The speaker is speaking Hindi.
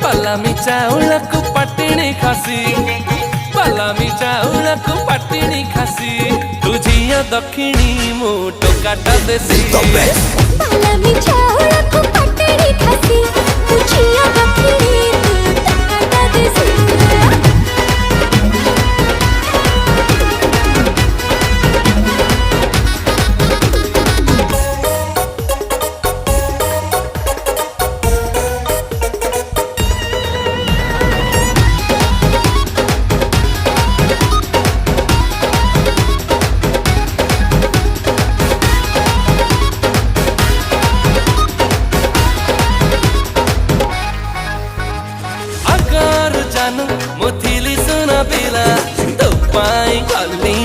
पलामी चाउळକୁ पटिणी खासी पलामी चाउळକୁ पटिणी खासी तुझिया दक्षिणी मु टोकाटा देसी पलामी चाउळକୁ पटिणी खासी तुझिया दक्षिणी मु टोकाटा देसी मुथिली सुना पिला तो पाई गली